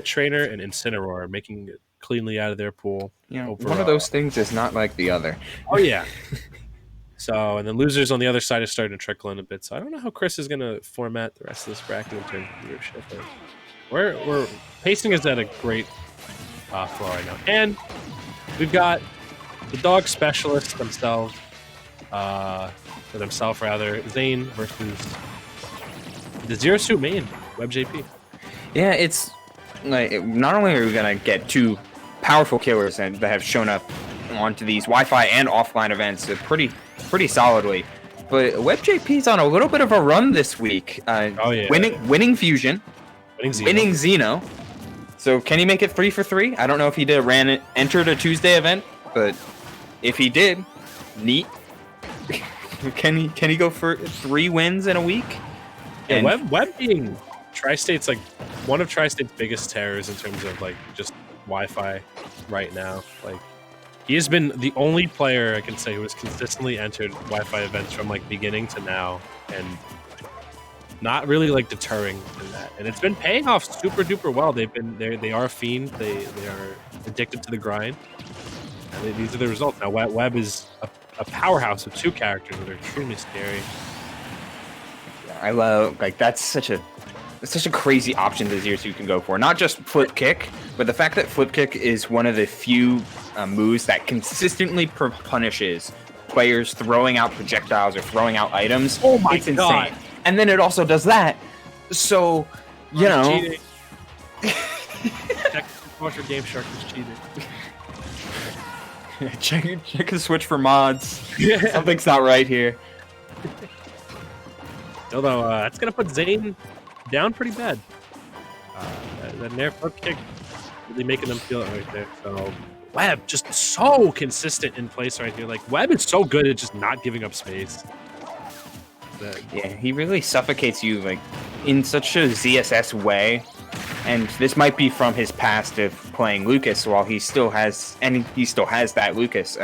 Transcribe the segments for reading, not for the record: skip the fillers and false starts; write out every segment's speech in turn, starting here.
Trainer and Incineroar, making it cleanly out of their pool. You know, one of those things is not like the other. Oh, yeah. So, and the losers on the other side are starting to trickle in a bit. So I don't know how Chris is going to format the rest of this bracket in terms of leadership. But we're pacing is at a great flow right now. And we've got the dog specialists themselves, Zane versus the Zero Suit main, WebbJP. Yeah, it's like not only are we gonna get two powerful killers that have shown up onto these Wi-Fi and offline events pretty solidly, but WebbJP's on a little bit of a run this week. Winning Fusion, winning Xeno. So can he make it 3 for 3? I don't know if he entered a Tuesday event, but if he did, neat. Can he go for 3 wins in a week? Yeah, Webb being Tri-State's like one of Tri-State's biggest terrors in terms of like just Wi-Fi right now. Like he has been the only player I can say who has consistently entered Wi-Fi events from like beginning to now, and not really like deterring in that. And it's been paying off super duper well. They are a fiend. They are addicted to the grind. And these are the results. Now Webb is a powerhouse of 2 characters that are extremely scary. I love that's such a crazy option the Zero Suit can go for. Not just flip kick, but the fact that flip kick is one of the few moves that consistently punishes players throwing out projectiles or throwing out items. Oh my God. Insane. And then it also does that. So, you know. Check Game Shark is cheating. check the Switch for mods. Something's not right here. Although that's gonna put Zane down pretty bad. That nair flip kick really making them feel it right there. So Webb just so consistent in place right here. Like Webb is so good at just not giving up space. Yeah, he really suffocates you like in such a ZSS way. And this might be from his past of playing Lucas while he still has that Lucas.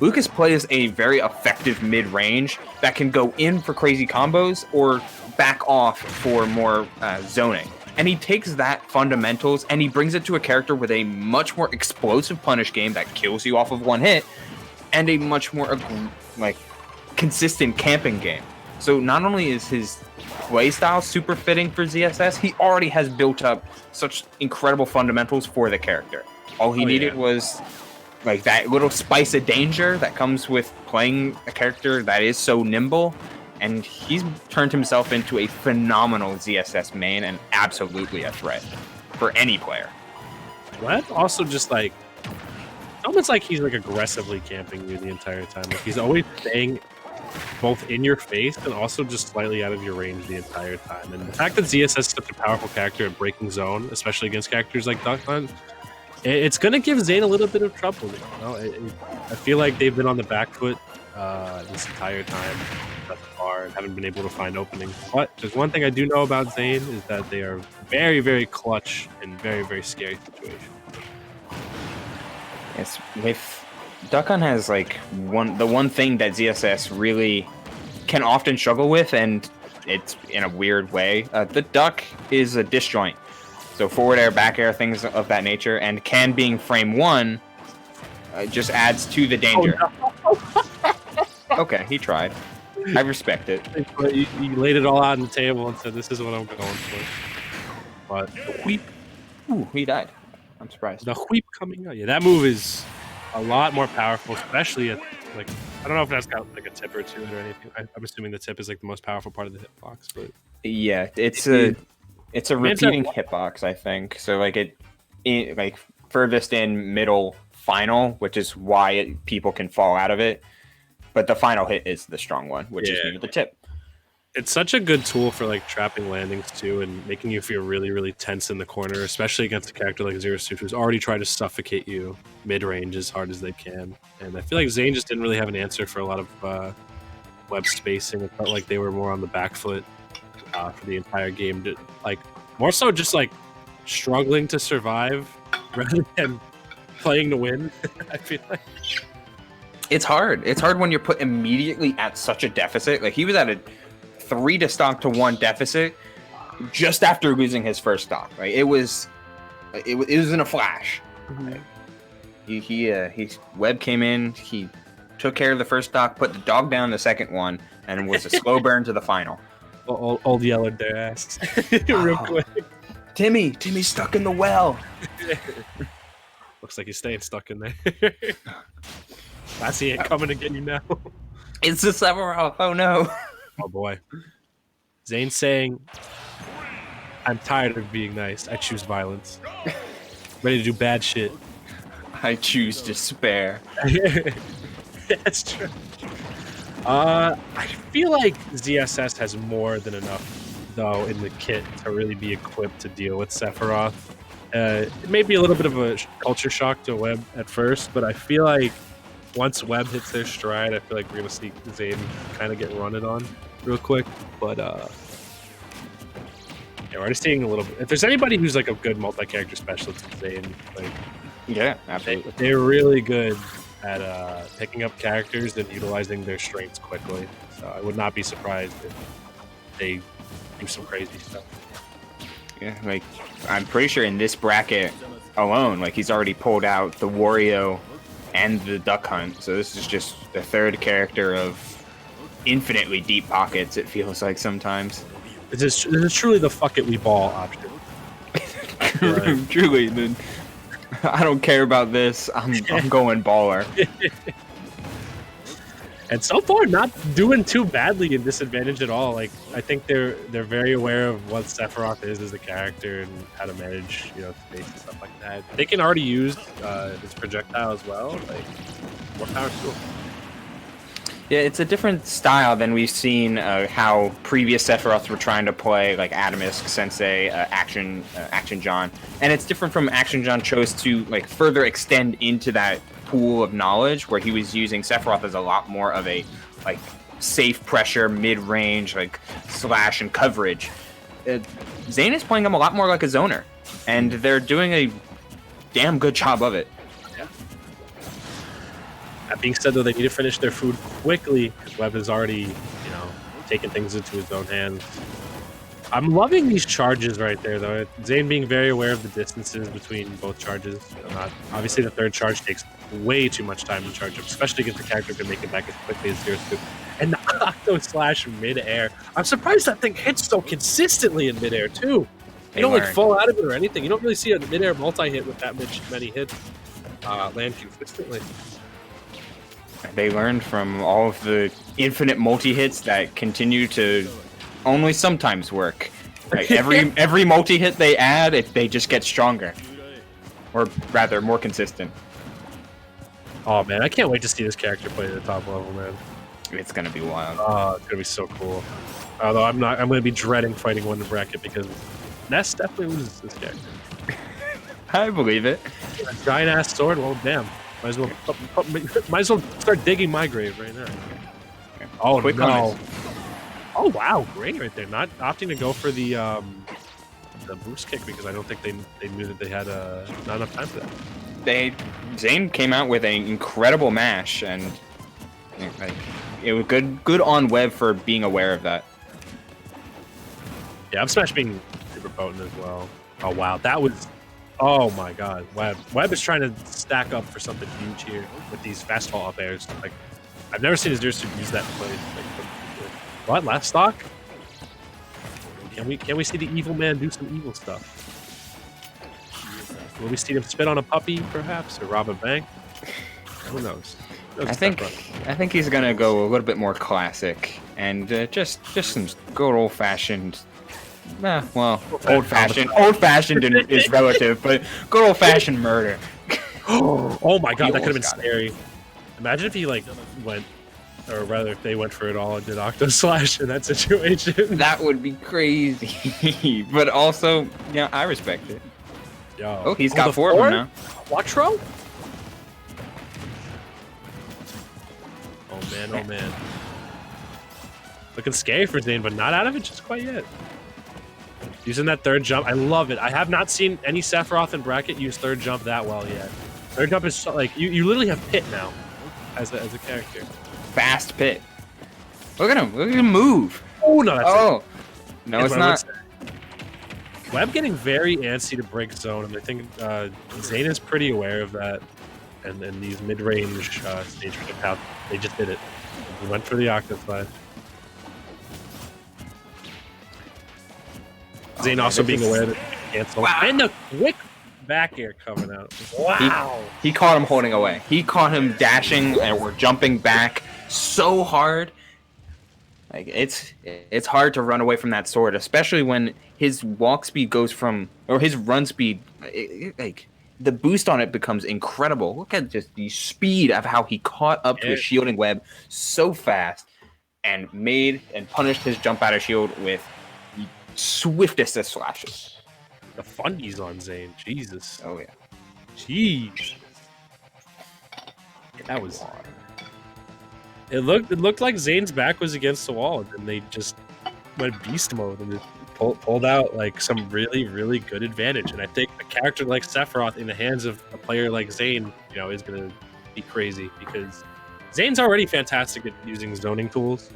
Lucas plays a very effective mid-range that can go in for crazy combos or back off for more zoning. And he takes that fundamentals and he brings it to a character with a much more explosive punish game that kills you off of 1 hit and a much more consistent camping game. So not only is his playstyle super fitting for ZSS, he already has built up such incredible fundamentals for the character. All he needed was like that little spice of danger that comes with playing a character that is so nimble, and he's turned himself into a phenomenal ZSS main and absolutely a threat for any player. Webb also just like almost like he's like aggressively camping you the entire time. Like he's always staying both in your face and also just slightly out of your range the entire time. And the fact that ZSS is such a powerful character at breaking zone, especially against characters like Duck Hunt, it's going to give Zane a little bit of trouble. You know? I feel like they've been on the back foot this entire time thus far and haven't been able to find openings. But there's one thing I do know about Zane is that they are very, very clutch and very, very scary situations. Yes, with Duck Hunt has like the one thing that ZSS really can often struggle with, and it's in a weird way. The Duck is a disjoint. So forward air, back air, things of that nature, and can being frame 1 just adds to the danger. Oh, no. Okay, he tried. I respect it. You laid it all out on the table and said, this is what I'm going for. But the Wheep. Ooh, he died. I'm surprised. The Wheep coming out. Yeah, that move is a lot more powerful, especially at, like, I don't know if that's got like a tip to it or anything. I'm assuming the tip is like the most powerful part of the hitbox, but yeah, it's a repeating hitbox, I think. So like like furthest in, middle, final, which is why people can fall out of it. But the final hit is the strong one, which is near the tip. It's such a good tool for like trapping landings too, and making you feel really, really tense in the corner, especially against a character like Zero Suit, who's already tried to suffocate you mid-range as hard as they can. And I feel like Zane just didn't really have an answer for a lot of web spacing. It felt like they were more on the back foot for the entire game, like more so just like struggling to survive rather than playing to win. I feel like it's hard. It's hard when you're put immediately at such a deficit. Like he was at a 3 to stock to 1 deficit just after losing his first stock. Like it was it was in a flash. Webb came in, he took care of the first stock, put the dog down the second one, and was a slow burn to the final. Old yellered their ass real quick. Timmy's stuck in the well. Looks like he's staying stuck in there. I see it coming to get you now. It's the Sephiroth. Oh no. Oh boy. Zane saying, I'm tired of being nice. I choose violence. Ready to do bad shit. I choose despair. That's true. I feel like ZSS has more than enough, though, in the kit to really be equipped to deal with Sephiroth. It may be a little bit of a culture shock to Webb at first, but I feel like once Webb hits their stride, I feel like we're going to see Zane kind of get running on real quick. But yeah, we're already seeing a little bit. If there's anybody who's like a good multi-character specialist, it's Zane. Like, yeah, absolutely. They're really good at picking up characters and utilizing their strengths quickly. So I would not be surprised if they do some crazy stuff. Yeah, like I'm pretty sure in this bracket alone, like he's already pulled out the Wario and the Duck Hunt. So this is just the third character of infinitely deep pockets, it feels like sometimes. This is truly the fuck it we ball option. Truly, then I don't care about this. I'm going baller. And so far, not doing too badly in disadvantage at all. Like I think they're very aware of what Sephiroth is as a character and how to manage, space and stuff like that. They can already use his projectile as well. Like more power to them. Yeah, it's a different style than we've seen how previous Sephiroths were trying to play, like Atomisk, Sensei, Action John, and it's different from Action John chose to like further extend into that pool of knowledge where he was using Sephiroth as a lot more of a like safe pressure, mid-range, like slash and coverage. Zane is playing him a lot more like a zoner, and they're doing a damn good job of it. That being said, though, they need to finish their food quickly because Webb has already, taken things into his own hands. I'm loving these charges right there, though. Zane being very aware of the distances between both charges. Obviously, the third charge takes way too much time to charge up, especially against a character who can make it back as quickly as Zero Scoop. And the Octo Slash mid-air. I'm surprised that thing hits so consistently in mid-air, too. You don't, like, fall out of it or anything. You don't really see a mid-air multi-hit with that many hits land consistently. They learned from all of the infinite multi-hits that continue to only sometimes work. Like every multi-hit they add, they just get stronger. Or rather, more consistent. Oh man, I can't wait to see this character play at the top level, man. It's gonna be wild. Oh, it's gonna be so cool. Although I'm gonna be dreading fighting one in the bracket because Ness definitely loses this character. I believe it. A giant ass sword, well damn. Might as well start digging my grave right now. Oh quick no! comments. Oh wow, great right there. Not opting to go for the boost kick because I don't think they knew that they had not enough time for that. Zane came out with an incredible mash, and it was good on Webb for being aware of that. Yeah, up smash being super potent as well. Oh wow, that was. Oh my god, Webb is trying to stack up for something huge here with these fast fall up airs. Like, I've never seen his Zero use that play. What, last stock? Can we see the evil man do some evil stuff? Will we see him spit on a puppy, perhaps, or rob a bank? Who knows? I think he's gonna go a little bit more classic and just some good old fashioned. Old fashioned is relative, but good old fashioned murder. Oh my god, that could have been scary. Imagine if he went, or rather, if they went for it all and did Octo Slash in that situation. That would be crazy. But also, yeah, I respect it. Yo. Oh, he's got four of them now. Quattro? Oh man. Looking scary for Zane, but not out of it just quite yet. Using that third jump, I love it. I have not seen any Sephiroth in bracket use third jump that well yet. Third jump is so, like you literally have Pit now as a character. Fast Pit. Look at him move. Oh no, that's no, it's not. Webb getting very antsy to break zone, and I think Zane is pretty aware of that. And then these mid-range stage how they just did it. We went for the octave slide. Zane also being aware that he cancel. Wow. And the quick back air coming out. Wow. He caught him holding away. He caught him dashing and we're jumping back so hard. Like it's hard to run away from that sword, especially when his walk speed goes from, or his run speed, like the boost on it becomes incredible. Look at just the speed of how he caught up to a shielding web so fast and punished his jump out of shield with the swiftest of slashes. The fundies on Zane, Jesus. Oh yeah. Jeez. That was. It looked like Zane's back was against the wall, and they just went beast mode and pulled out like some really, really good advantage. And I think a character like Sephiroth in the hands of a player like Zane, is going to be crazy because Zane's already fantastic at using zoning tools.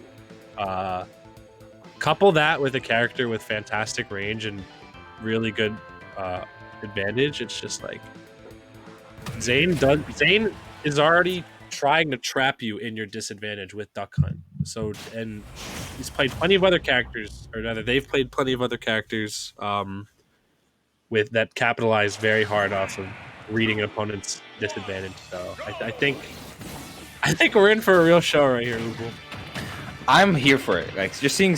Couple that with a character with fantastic range and really good advantage. It's just like Zane is already trying to trap you in your disadvantage with Duck Hunt. So, and he's played plenty of other characters, or rather, they've played plenty of other characters with that capitalize very hard off of reading an opponent's disadvantage. So, I think we're in for a real show right here, Lupo. I'm here for it. Like just seeing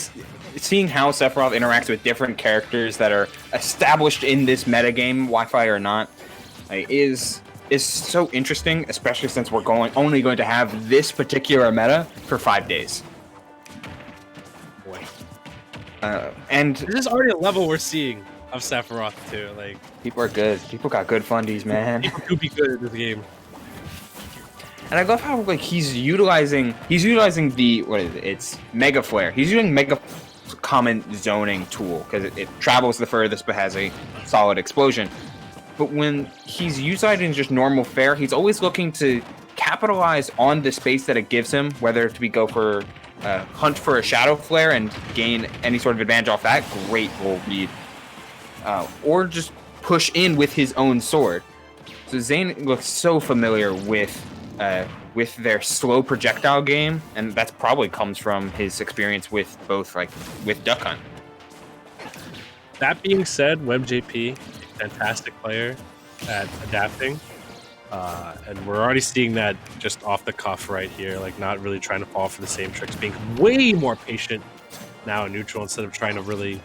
how Sephiroth interacts with different characters that are established in this metagame, Wi-Fi or not, like, is so interesting, especially since we're only going to have this particular meta for 5 days. Boy. And this is already a level we're seeing of Sephiroth too. Like people are good. People got good fundies, man. People do be good at this game. And I love how like he's utilizing the it's Mega Flare. He's using Mega common zoning tool because it travels the furthest but has a solid explosion. But when he's utilizing just normal flare, he's always looking to capitalize on the space that it gives him, whether to go for hunt for a shadow flare and gain any sort of advantage off that, great roll read, or just push in with his own sword. So Zane looks so familiar with their slow projectile game, and that probably comes from his experience with both, like with Duck Hunt. That being said, WebbJP, fantastic player at adapting, and we're already seeing that just off the cuff right here, like not really trying to fall for the same tricks, being way more patient now in neutral instead of trying to really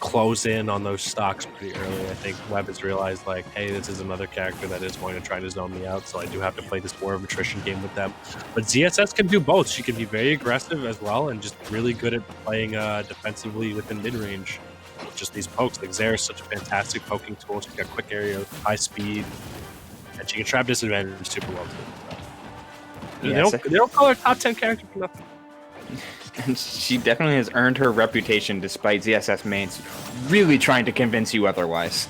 close in on those stocks pretty early. I think Webb has realized, like, hey, this is another character that is going to try to zone me out, so I do have to play this war of attrition game with them. But ZSS can do both. She can be very aggressive as well and just really good at playing defensively within mid-range. Just these pokes. Like Zare is such a fantastic poking tool. She's got quick area, high speed, and she can trap disadvantage super well too. So. Yeah, they don't call her top 10 character for nothing. And she definitely has earned her reputation despite ZSS mains really trying to convince you otherwise.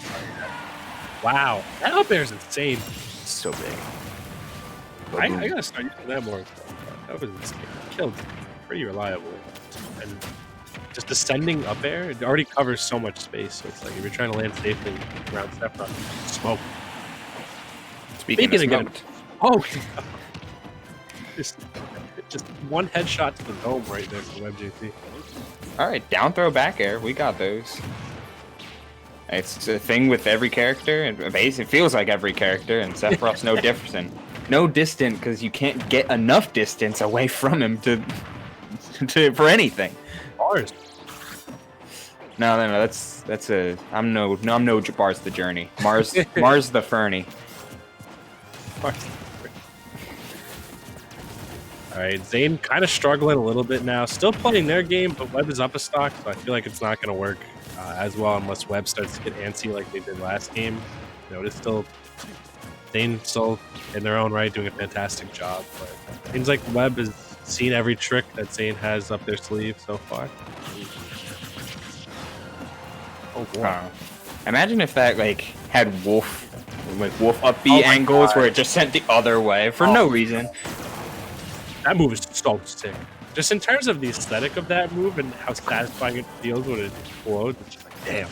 Wow, that up air is insane. It's so big. I gotta start using that more. That was insane. Killed pretty reliably. And just descending up air, it already covers so much space. So it's like if you're trying to land safely around Sephiroth, smoke. Speaking of smoked. Oh, just one headshot to the dome right there for WebbJP. All right, down throw back air, we got those. It's a thing with every character, and basically it feels like every character, and Sephiroth's no different. No distant because you can't get enough distance away from him to for anything. Bars. No, that's a I'm no Bars the journey. Mars the Fernie. Mars. All right, Zane kind of struggling a little bit now. Still playing their game, but Webb is up a stock, so I feel like it's not going to work as well unless Webb starts to get antsy like they did last game. It's still Zane still in their own right doing a fantastic job, but it seems like Webb has seen every trick that Zane has up their sleeve so far. Oh boy! Wow. Imagine if that had wolf up B angles where it just sent the other way for no reason. That move is so sick. Just in terms of the aesthetic of that move and how satisfying it feels when it explodes, it's just like, damn.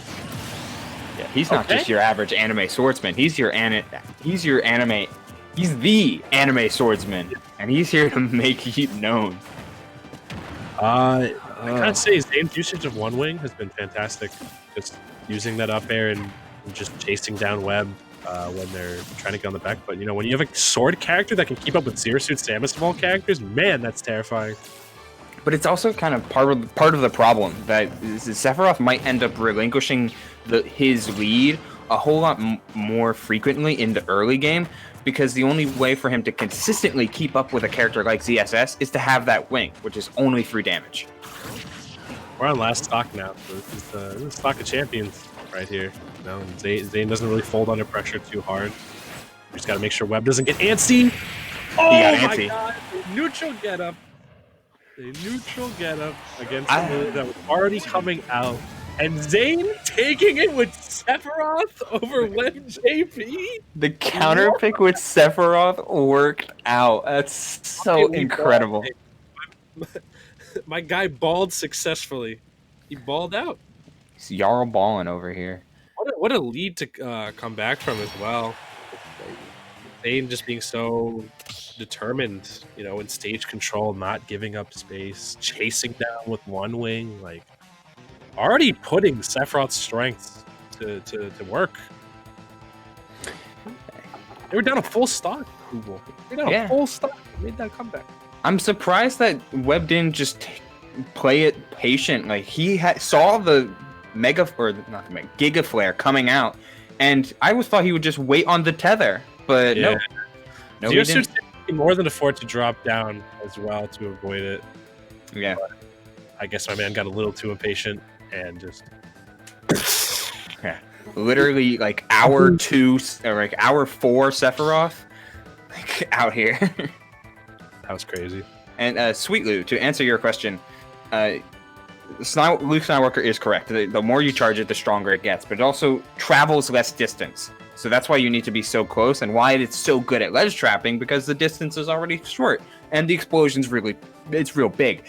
Yeah, he's not just your average anime swordsman. He's the anime swordsman, and he's here to make it known. I gotta say, Zane's usage of One Wing has been fantastic. Just using that up air and just chasing down Webb when they're trying to get on the back foot. You know, when you have a sword character that can keep up with Zero Suit Samus of all characters, man, that's terrifying. But it's also kind of part of the problem that Sephiroth might end up relinquishing his lead a whole lot more frequently in the early game, because the only way for him to consistently keep up with a character like ZSS is to have that wing, which is only 3 damage. We're on last stock now, so this is the stock of champions right here. You know, and Zane doesn't really fold under pressure too hard. We just got to make sure Webb doesn't get antsy. Oh my god! A neutral getup. A neutral getup against a move that was already coming out. And Zane taking it with Sephiroth over WebbJP? The counter pick with Sephiroth worked out. That's so incredible. My guy balled successfully. He balled out. He's Jarl balling over here. What a lead to come back from as well. Zane just being so determined, you know, in stage control, not giving up space, chasing down with One Wing, like already putting Sephiroth's strengths to work. They were down a full stock. They were down a full stock. They made that comeback. I'm surprised that Webb didn't just play it patient. Like, he saw the Giga Flare coming out, and I always thought he would just wait on the tether, but no, he didn't. More than afford to drop down as well to avoid it. Yeah, but I guess my man got a little too impatient and just literally like hour 2 or like hour 4 Sephiroth like out here. That was crazy. And Sweet Lou, to answer your question, Luke Skywalker is correct. The more you charge it, the stronger it gets, but it also travels less distance. So that's why you need to be so close, and why it's so good at ledge trapping, because the distance is already short and the explosion's real big.